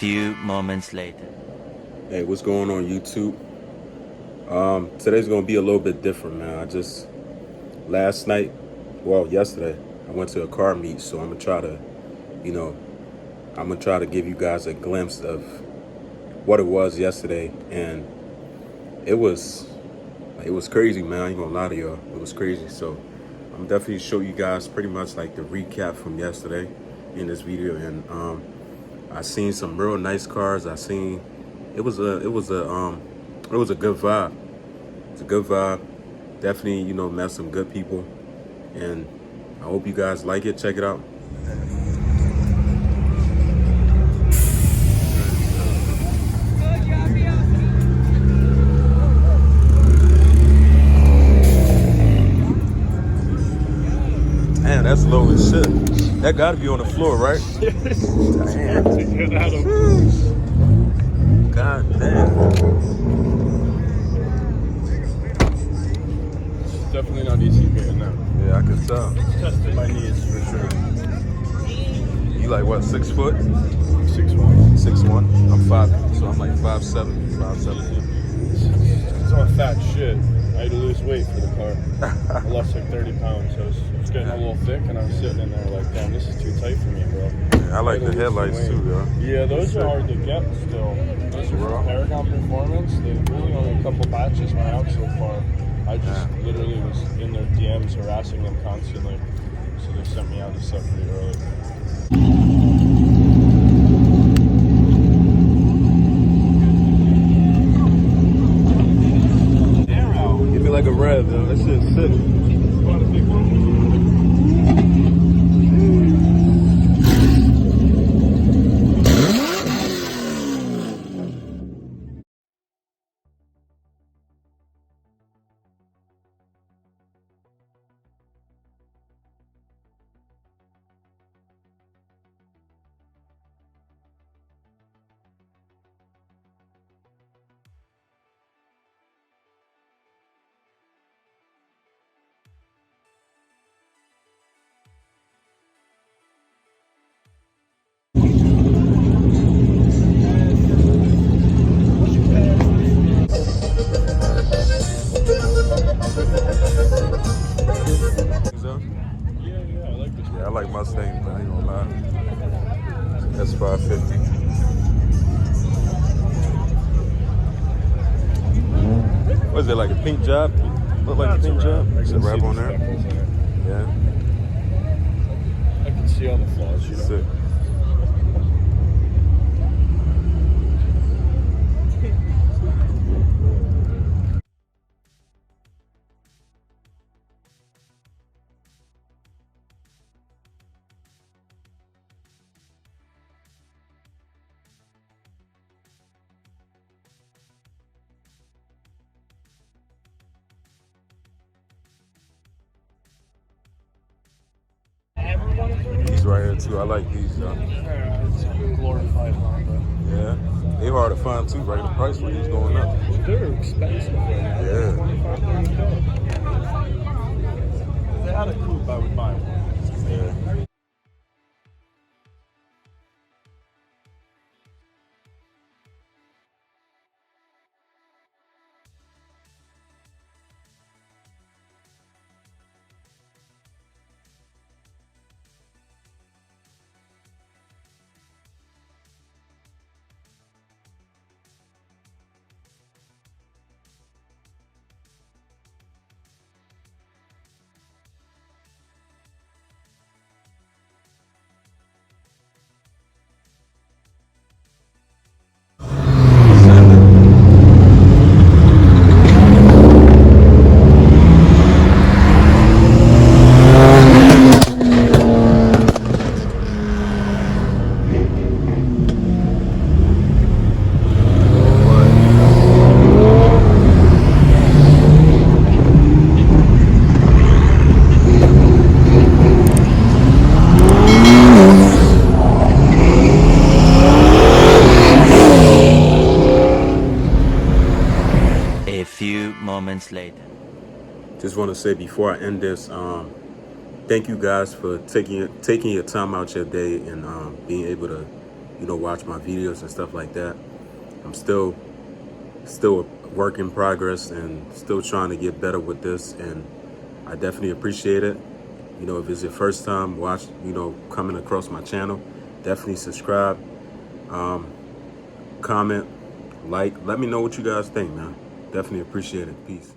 few moments later. Hey, what's going on YouTube? Today's gonna be a little bit different, man. Yesterday, I went to a car meet, so you know, I'm gonna try to give you guys a glimpse of what it was yesterday, and it was it was crazy, man. I ain't gonna lie to y'all, it was crazy. So I'm definitely show you guys pretty much like the recap from yesterday in this video, and I seen some real nice cars. I seen it was a good vibe. It's a good vibe. Definitely, met some good people. And I hope you guys like it. Check it out. Man, that's low as shit. That gotta be on the floor, right? Damn. God damn. Definitely not easy getting that. Yeah, I can tell. Tested my knees for sure. You like what, 6 foot? 6'1". 6'1". I'm 5, so I'm like 5'7". 5'7". It's all fat shit. I had to lose weight for the car. I lost like 30 pounds, so it's getting a little thick, and I was sitting in there like, damn, this is too tight for me, bro. Yeah, I like the headlights too, yo. Yeah, those are hard to get still. Those are from Paragon Performance. They really only a couple batches went out so far. I just literally was in their DMs harassing them constantly, so they sent me out this stuff pretty early. Give me like a rev, though. That shit's sick. Want a big one? Yeah, I like this one. Yeah, I like Mustangs, man. I ain't gonna lie. That's 550. What is it, like a pink job? Look like a pink job? Is it wrap on there? Yeah. I can see all the flaws, you know. Sick. These right here too. I like these, though. Yeah, it's a glorified Honda. Yeah. They hard to find too, right? The price for these going up. They're expensive right now. Yeah. If they had a coupe, I would buy one. Yeah. A few moments later. Just want to say before I end this, thank you guys for taking your time out your day and being able to, you know, watch my videos and stuff like that. I'm still a work in progress and still trying to get better with this, and I definitely appreciate it. You know, if it's your first time coming across my channel, definitely subscribe, comment, like, let me know what you guys think, man. Definitely appreciate it. Peace.